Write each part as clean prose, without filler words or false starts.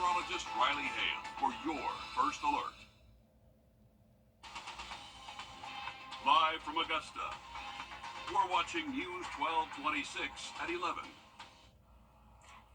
Meteorologist Riley Hale for your first alert. Live from Augusta, we're watching News 1226 at 11.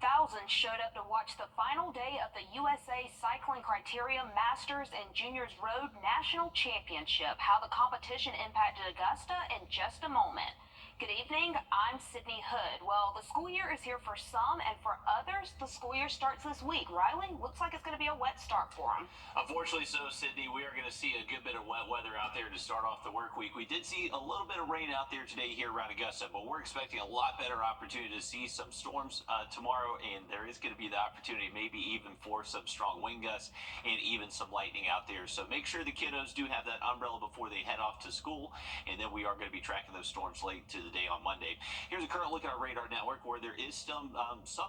Thousands showed up to watch the final day of the USA Cycling Criterium Masters and Juniors Road National Championship. How the competition impacted Augusta in just a moment. Good evening, I'm Sydney Hood. Well, the school year is here for some, and for others, the school year starts this week. Riley, looks like it's going to be a wet start for them. Unfortunately so, Sydney. We are going to see a good bit of wet weather out there to start off the work week. We did see a little bit of rain out there today here around Augusta, but we're expecting a lot better opportunity to see some storms tomorrow, and there is going to be the opportunity maybe even for some strong wind gusts and even some lightning out there. So make sure the kiddos do have that umbrella before they head off to school, and then we are going to be tracking those storms late to the day on Monday. Here's a current look at our radar network where there is some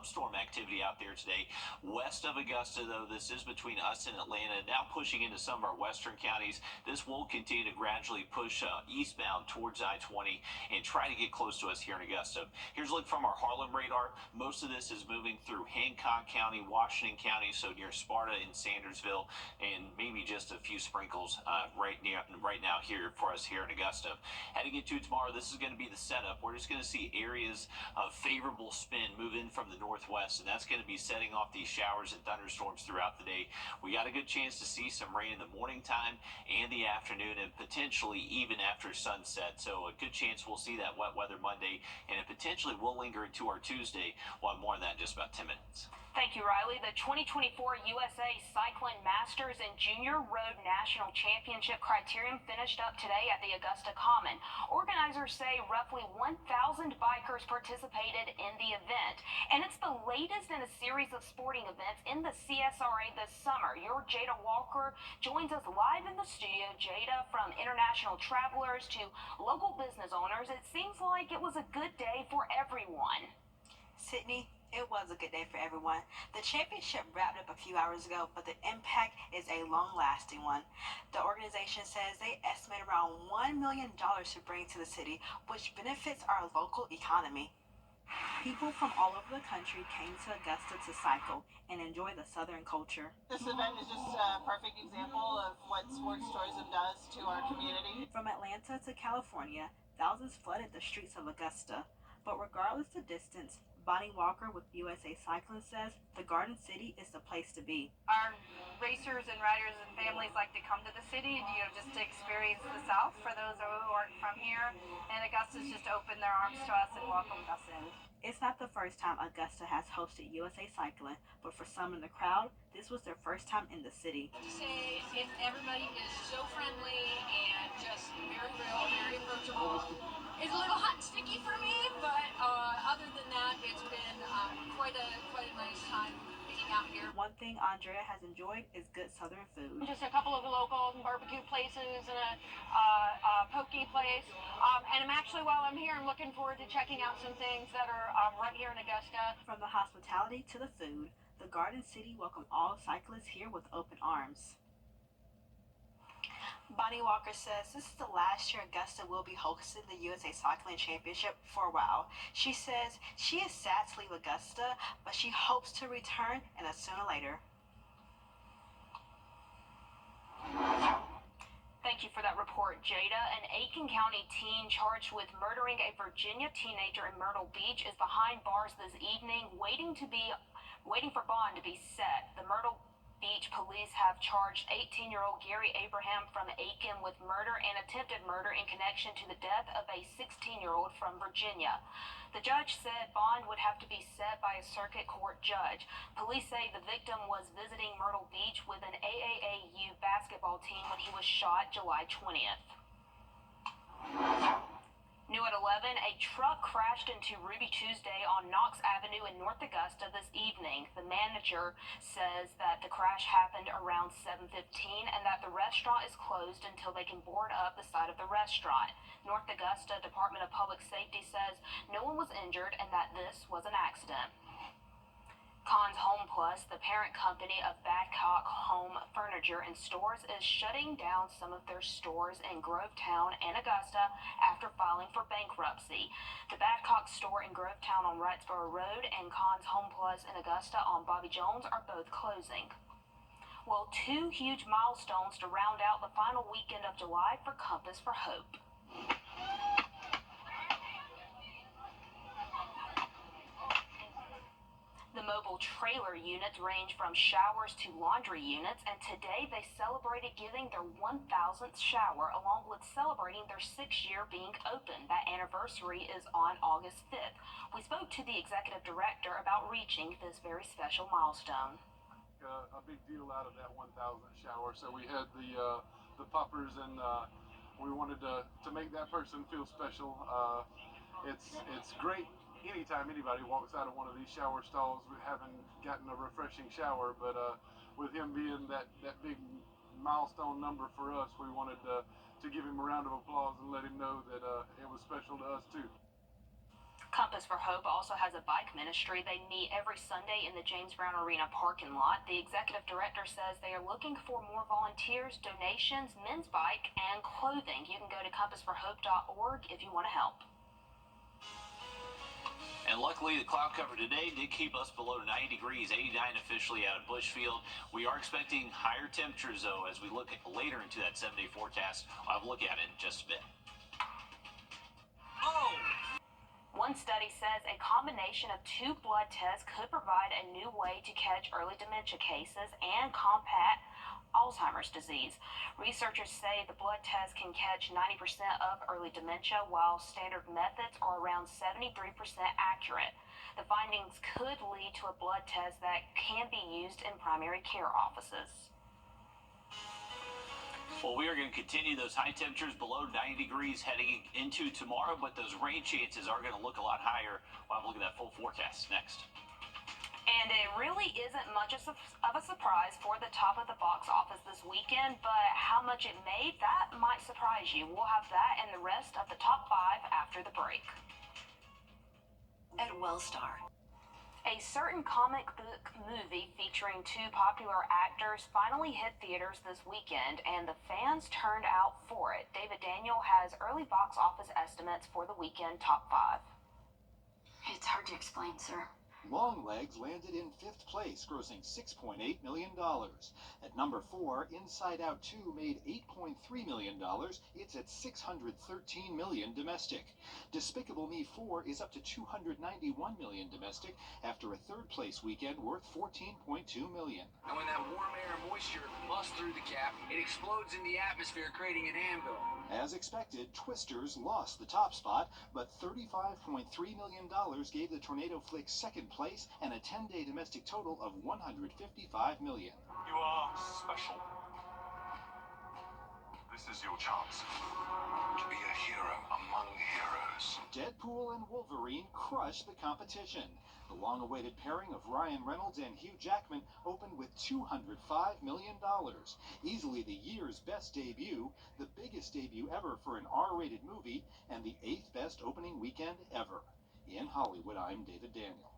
storm activity out there today. West of Augusta, though, this is between us and Atlanta, now pushing into some of our western counties. This will continue to gradually push eastbound towards I-20 and try to get close to us here in Augusta. Here's a look from our Harlem radar. Most of this is moving through Hancock County, Washington County, so near Sparta and Sandersville, and maybe just a few sprinkles right now here for us here in Augusta. Heading into tomorrow, this is going to be the setup. We're just going to see areas of favorable spin move in from the northwest, and that's going to be setting off these showers and thunderstorms throughout the day. We got a good chance to see some rain in the morning time and the afternoon, and potentially even after sunset. So a good chance we'll see that wet weather Monday, and it potentially will linger into our Tuesday. We'll have more on that in just about 10 minutes. Thank you, Riley. The 2024 USA Cycling Masters and Junior Road National Championship Criterium finished up today at the Augusta Common. Organizers say roughly 1,000 bikers participated in the event, and it's the latest in a series of sporting events in the CSRA this summer. Your Jada Walker joins us live in the studio. Jada, from international travelers to local business owners, it seems like it was a good day for everyone. Sydney, it was a good day for everyone. The championship wrapped up a few hours ago, but the impact is a long-lasting one. The organization says they estimate around $1 million to bring to the city, which benefits our local economy. People from all over the country came to Augusta to cycle and enjoy the Southern culture. This event is just a perfect example of what sports tourism does to our community. From Atlanta to California, thousands flooded the streets of Augusta. But regardless of distance, Bonnie Walker with USA Cycling says the Garden City is the place to be. Our racers and riders and families like to come to the city, just to experience the South for those who aren't from here. And Augusta's just opened their arms to us and welcomed us in. It's not the first time Augusta has hosted USA Cycling, but for some in the crowd, this was their first time in the city. To say everybody is so friendly and just very real, very approachable. It's a little hot and sticky for me, but other than that, it's been quite a nice time being out here. One thing Andrea has enjoyed is good Southern food. Just a couple of local barbecue places and a poke place. And I'm actually, while I'm here, I'm looking forward to checking out some things that are right here in Augusta. From the hospitality to the food, the Garden City welcomed all cyclists here with open arms. Bonnie Walker says this is the last year Augusta will be hosting the USA Cycling Championship for a while. She says she is sad to leave Augusta, but she hopes to return sooner or later. Thank you for that report, Jada. An Aiken County teen charged with murdering a Virginia teenager in Myrtle Beach is behind bars this evening, waiting for bond to be set. The Myrtle Beach police have charged 18-year-old Gary Abraham from Aiken with murder and attempted murder in connection to the death of a 16-year-old from Virginia. The judge said bond would have to be set by a circuit court judge. Police say the victim was visiting Myrtle Beach with an AAAU basketball team when he was shot July 20th. New at 11, a truck crashed into Ruby Tuesday on Knox Avenue in North Augusta this evening. The manager says that the crash happened around 7:15 and that the restaurant is closed until they can board up the side of the restaurant. North Augusta Department of Public Safety says no one was injured and that this was an accident. Conn's Home Plus, the parent company of Badcock Home Furniture and Stores, is shutting down some of their stores in Grovetown and Augusta after filing for bankruptcy. The Badcock store in Grovetown on Wrightsboro Road and Conn's Home Plus in Augusta on Bobby Jones are both closing. Well, two huge milestones to round out the final weekend of July for Compass for Hope. The mobile trailer units range from showers to laundry units, and today they celebrated giving their 1,000th shower along with celebrating their 6th year being open. That anniversary is on August 5th. We spoke to the executive director about reaching this very special milestone. A big deal out of that 1,000th shower, so we had the poppers, and we wanted to make that person feel special. It's great anytime anybody walks out of one of these shower stalls with having gotten a refreshing shower, but with him being that big milestone number for us, we wanted to give him a round of applause and let him know that it was special to us too. Compass for Hope also has a bike ministry. They meet every Sunday in the James Brown Arena parking lot. The executive director says they are looking for more volunteers, donations, men's bike, and clothing. You can go to compassforhope.org if you want to help. And luckily, the cloud cover today did keep us below 90 degrees, 89 officially out of Bushfield. We are expecting higher temperatures, though, as we look at later into that 7-day forecast. I'll have a look at it in just a bit. Oh! One study says a combination of two blood tests could provide a new way to catch early dementia cases and combat Alzheimer's disease. Researchers say the blood test can catch 90% of early dementia, while standard methods are around 73% accurate. The findings could lead to a blood test that can be used in primary care offices. Well, we are going to continue those high temperatures below 90 degrees heading into tomorrow, but those rain chances are going to look a lot higher. We'll have a look at that full forecast next. And it really isn't much of a surprise for the top of the box office this weekend, but how much it made, that might surprise you. We'll have that and the rest of the top 5 after the break. At Wellstar. A certain comic book movie featuring two popular actors finally hit theaters this weekend, and the fans turned out for it. David Daniel has early box office estimates for the weekend top 5. It's hard to explain, sir. Longlegs landed in 5th place, grossing $6.8 million. At number 4, Inside Out 2 made $8.3 million. It's at $613 million domestic. Despicable Me 4 is up to $291 million domestic after a 3rd place weekend worth $14.2 million. And when that warm air and moisture busts through the cap, it explodes in the atmosphere, creating an anvil. As expected, Twisters lost the top spot, but $35.3 million gave the tornado flick 2nd place and a 10-day domestic total of $155 million. You are special. This is your chance to be a hero among heroes. Deadpool and Wolverine crushed the competition. The long-awaited pairing of Ryan Reynolds and Hugh Jackman opened with $205 million. Easily the year's best debut, the biggest debut ever for an R-rated movie, and the 8th best opening weekend ever. In Hollywood, I'm David Daniel.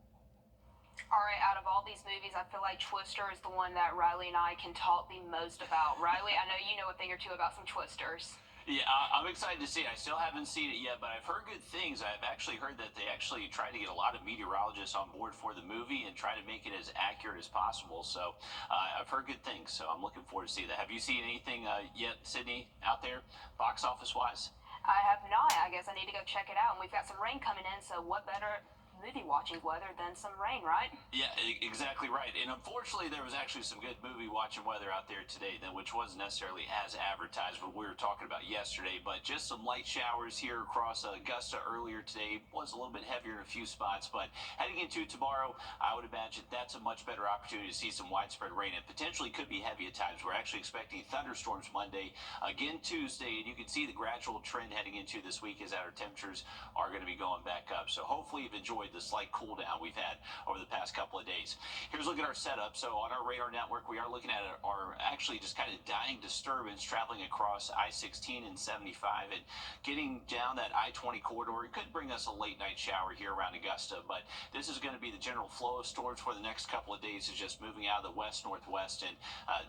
All right, out of all these movies, I feel like Twister is the one that Riley and I can talk the most about. Riley, I know you know a thing or two about some Twisters. Yeah, I'm excited to see it. I still haven't seen it yet, but I've heard good things. I've actually heard that they actually try to get a lot of meteorologists on board for the movie and try to make it as accurate as possible. So I've heard good things, so I'm looking forward to see that. Have you seen anything yet, Sydney, out there, box office-wise? I have not. I guess I need to go check it out. And we've got some rain coming in, so what better movie watching weather than some rain, right? Yeah, exactly right. And unfortunately, there was actually some good movie watching weather out there today, which wasn't necessarily as advertised what we were talking about yesterday, but just some light showers here across Augusta earlier today. Was a little bit heavier in a few spots, but heading into tomorrow, I would imagine that's a much better opportunity to see some widespread rain. It potentially could be heavy at times. We're actually expecting thunderstorms Monday, again Tuesday, and you can see the gradual trend heading into this week as our temperatures are going to be going back up. So hopefully you've enjoyed the slight cool down we've had over the past couple of days. Here's a look at our setup. So on our radar network, we are looking at our actually just kind of dying disturbance traveling across I-16 and 75 and getting down that I-20 corridor. It could bring us a late night shower here around Augusta, but this is going to be the general flow of storms for the next couple of days, is just moving out of the west-northwest and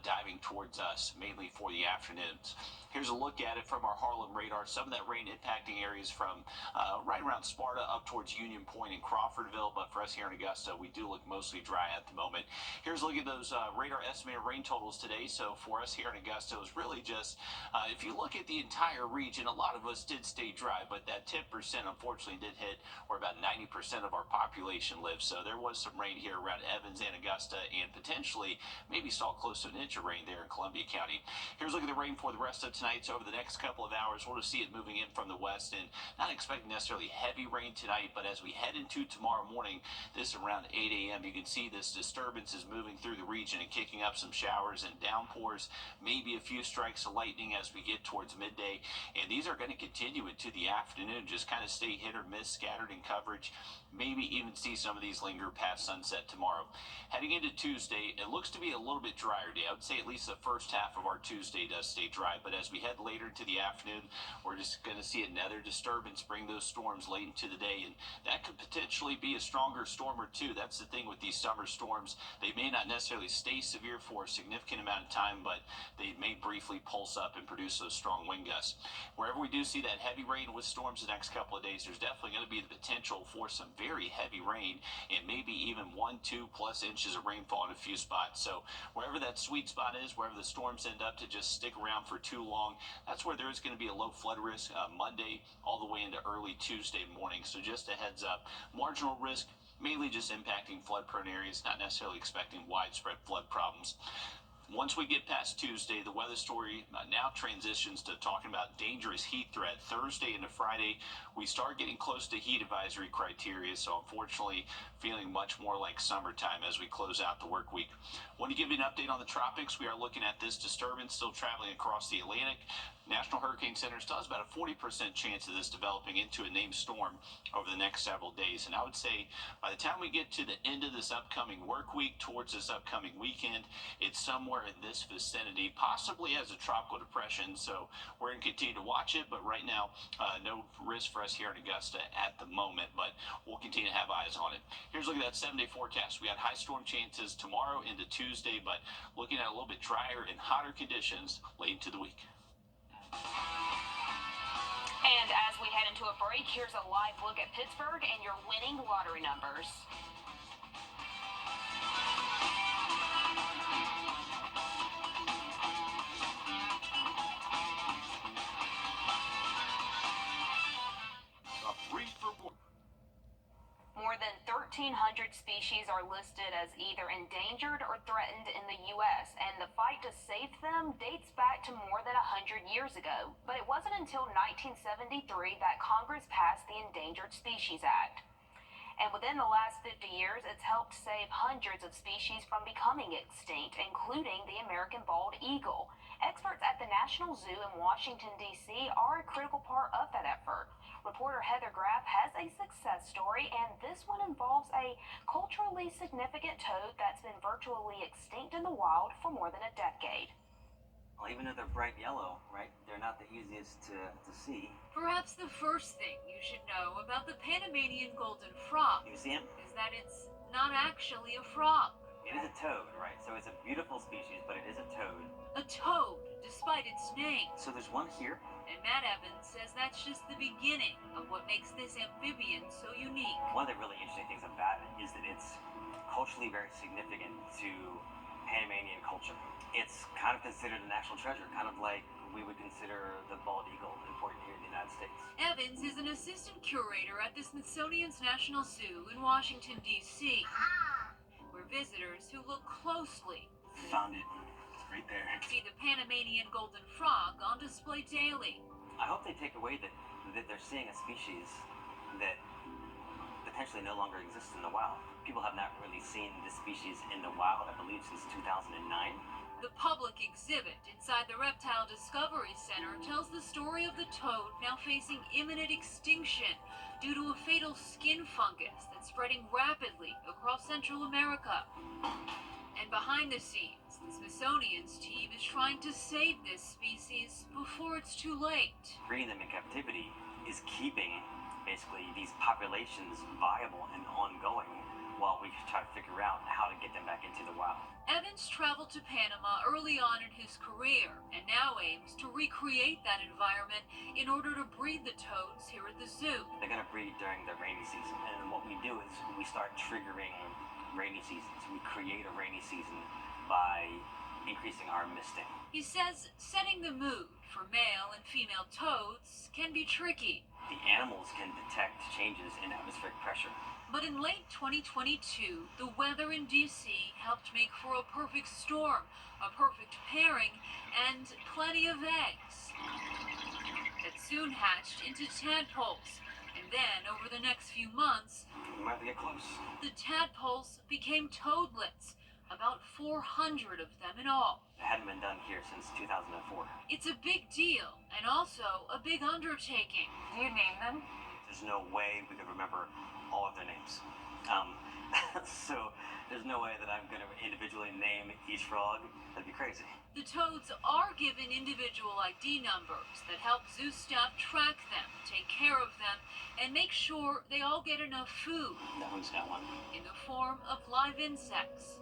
diving towards us, mainly for the afternoons. Here's a look at it from our Harlem radar. Some of that rain impacting areas from right around Sparta up towards Union Point and Crawfordville, but for us here in Augusta, we do look mostly dry at the moment. Here's a look at those radar estimated rain totals today. So for us here in Augusta, it was really just, if you look at the entire region, a lot of us did stay dry, but that 10% unfortunately did hit where about 90% of our population lives. So there was some rain here around Evans and Augusta, and potentially maybe saw close to an inch of rain there in Columbia County. Here's a look at the rain for the rest of tonight. So over the next couple of hours, we'll just see it moving in from the west, and not expecting necessarily heavy rain tonight, but as we head into tomorrow morning, this around 8 a.m., you can see this disturbance is moving through the region and kicking up some showers and downpours, maybe a few strikes of lightning as we get towards midday, and these are going to continue into the afternoon, just kind of stay hit or miss, scattered in coverage, maybe even see some of these linger past sunset tomorrow. Heading into Tuesday, it looks to be a little bit drier day. I would say at least the first half of our Tuesday does stay dry, but as we head later into the afternoon, we're just going to see another disturbance bring those storms late into the day, and that could potentially be a stronger storm or two. That's the thing with these summer storms. They may not necessarily stay severe for a significant amount of time, but they may briefly pulse up and produce those strong wind gusts. Wherever we do see that heavy rain with storms the next couple of days, there's definitely going to be the potential for some very heavy rain and maybe even 1-2+ inches of rainfall in a few spots. So wherever that sweet spot is, wherever the storms end up to just stick around for too long, that's where there is going to be a low flood risk Monday all the way into early Tuesday morning. So just a heads up, marginal risk, mainly just impacting flood-prone areas, not necessarily expecting widespread flood problems. Once we get past Tuesday, the weather story now transitions to talking about dangerous heat threat. Thursday into Friday, we start getting close to heat advisory criteria, so unfortunately feeling much more like summertime as we close out the work week. Want to give you an update on the tropics. We are looking at this disturbance still traveling across the Atlantic. National Hurricane Center still has about a 40% chance of this developing into a named storm over the next several days. And I would say by the time we get to the end of this upcoming work week, towards this upcoming weekend, it's somewhere in this vicinity, possibly as a tropical depression. So we're going to continue to watch it, but right now, no risk for us here in Augusta at the moment, but we'll continue to have eyes on it. Here's a look at that 7-day forecast. We got high storm chances tomorrow into Tuesday, but looking at a little bit drier and hotter conditions late into the week. And as we head into a break, here's a live look at Pittsburgh and your winning lottery numbers. More than 1,300 species are listed as either endangered or threatened in the U.S., and the fight to save them dates back to more than 100 years ago. But it wasn't until 1973 that Congress passed the Endangered Species Act. And within the last 50 years, it's helped save hundreds of species from becoming extinct, including the American bald eagle. Experts at the National Zoo in Washington, D.C. are a critical part of that effort. Reporter Heather Graff has a success story, and this one involves a culturally significant toad that's been virtually extinct in the wild for more than a decade. Well, even though they're bright yellow, right, they're not the easiest to see. Perhaps the first thing you should know about the Panamanian golden frog You see him? is that it's not actually a frog. It is a toad, right? So it's a beautiful species, but it is a toad. A toad, despite its name. So there's one here? And Matt Evans says that's just the beginning of what makes this amphibian so unique. One of the really interesting things about it is that it's culturally very significant to Panamanian culture. It's kind of considered a national treasure, kind of like we would consider the bald eagle important here in the United States. Evans is an assistant curator at the Smithsonian's National Zoo in Washington, D.C., where visitors who look closely Found it. It's right there. see the Panamanian golden frog on display daily. I hope they take away that they're seeing a species that potentially no longer exists in the wild. People have not really seen this species in the wild, I believe, since 2009. The public exhibit inside the Reptile Discovery Center tells the story of the toad now facing imminent extinction due to a fatal skin fungus that's spreading rapidly across Central America. And behind the scenes, the Smithsonian's team is trying to save this species before it's too late. Breeding them in captivity is keeping, basically, these populations viable and ongoing while we try to figure out how to get them back into the wild. Evans traveled to Panama early on in his career and now aims to recreate that environment in order to breed the toads here at the zoo. They're going to breed during the rainy season, and what we do is we start triggering rainy seasons. We create a rainy season by increasing our misting. He says setting the mood for male and female toads can be tricky. The animals can detect changes in atmospheric pressure. But in late 2022, the weather in DC helped make for a perfect storm, a perfect pairing, and plenty of eggs that soon hatched into tadpoles. And then, over the next few months, we might get close. The tadpoles became toadlets, about 400 of them in all. It hadn't been done here since 2004. It's a big deal, and also a big undertaking. Do you name them? There's no way we could remember all of their names. So there's no way that I'm going to individually name each frog. That'd be crazy. The toads are given individual ID numbers that help zoo staff track them, take care of them, and make sure they all get enough food. That one's got one. In the form of live insects.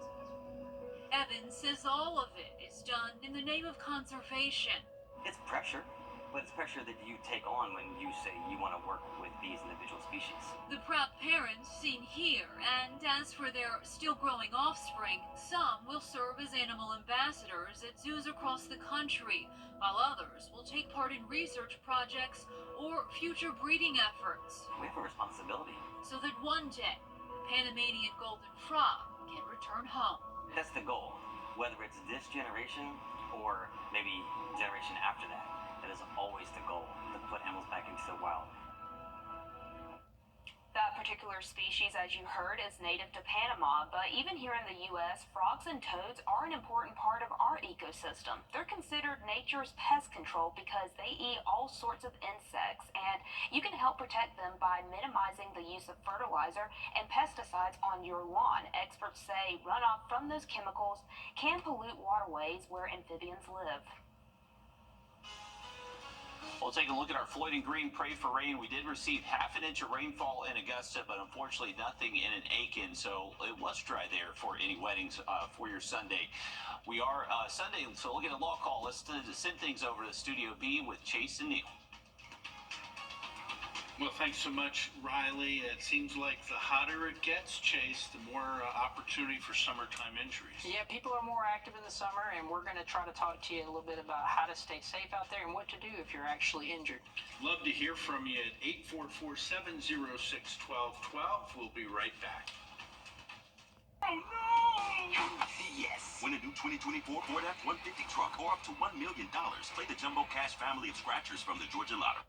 Evans says all of it is done in the name of conservation. It's pressure, but it's pressure that you take on when you say you want to work with these individual species. The proud parents seen here, and as for their still growing offspring, some will serve as animal ambassadors at zoos across the country, while others will take part in research projects or future breeding efforts. We have a responsibility. So that one day, the Panamanian golden frog can return home. That's the goal. Whether it's this generation or maybe generation after that, that is always the goal, to put animals back into the wild. That particular species, as you heard, is native to Panama, but even here in the U.S., frogs and toads are an important part of our ecosystem. They're considered nature's pest control because they eat all sorts of insects, and you can help protect them by minimizing the use of fertilizer and pesticides on your lawn. Experts say runoff from those chemicals can pollute waterways where amphibians live. We'll take a look at our Floyd and Green Pray for Rain. We did receive half an inch of rainfall in Augusta, but unfortunately nothing in an Aiken, so it was dry there for any weddings for your Sunday. We are Sunday, so we'll get a law call. Let's send things over to Studio B with Chase and Neil. Well, thanks so much, Riley. It seems like the hotter it gets, Chase, the more opportunity for summertime injuries. Yeah, people are more active in the summer, and we're going to try to talk to you a little bit about how to stay safe out there and what to do if you're actually injured. Love to hear from you at 844-706-1212. We'll be right back. Oh, no! Yes! Win a new 2024 Ford F-150 truck or up to $1 million. Play the Jumbo Cash family of scratchers from the Georgia Lottery.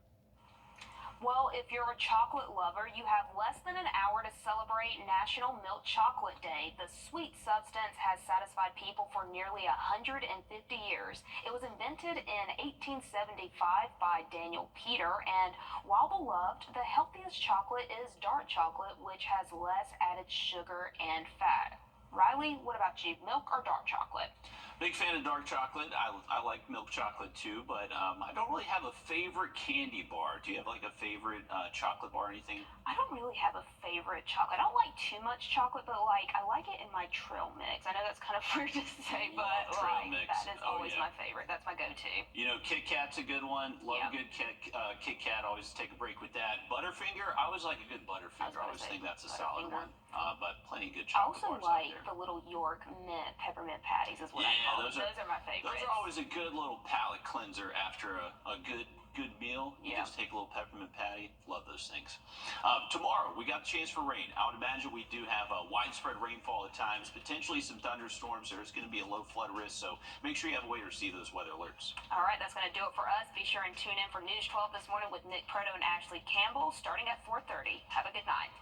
Well, if you're a chocolate lover, you have less than an hour to celebrate National Milk Chocolate Day. The sweet substance has satisfied people for nearly 150 years. It was invented in 1875 by Daniel Peter, and while beloved, the healthiest chocolate is dark chocolate, which has less added sugar and fat. Riley, what about you? Milk or dark chocolate? Big fan of dark chocolate. I like milk chocolate too, but I don't really have a favorite candy bar. Do you have like a favorite chocolate bar or anything? I don't really have a favorite chocolate. I don't like too much chocolate, but like I like it in my trail mix. I know that's kind of weird to say, but trail like mix. that is always my favorite. That's my go-to. You know, Kit Kat's a good one. Love a good Kit Kat. Always take a break with that. Butterfinger. I always like a good Butterfinger. I always think that's a solid one. But plenty of good I chocolate also bars out like there. the little York mint peppermint patties is what I call them. Those are my favorites. Those are always a good little palate cleanser after a good meal. You just take a little peppermint patty. Love those things. Tomorrow, we got the chance for rain. I would imagine we do have a widespread rainfall at times, potentially some thunderstorms. There's going to be a low flood risk, so make sure you have a way to receive those weather alerts. All right, that's going to do it for us. Be sure and tune in for News 12 this morning with Nick Proto and Ashley Campbell starting at 4:30. Have a good night.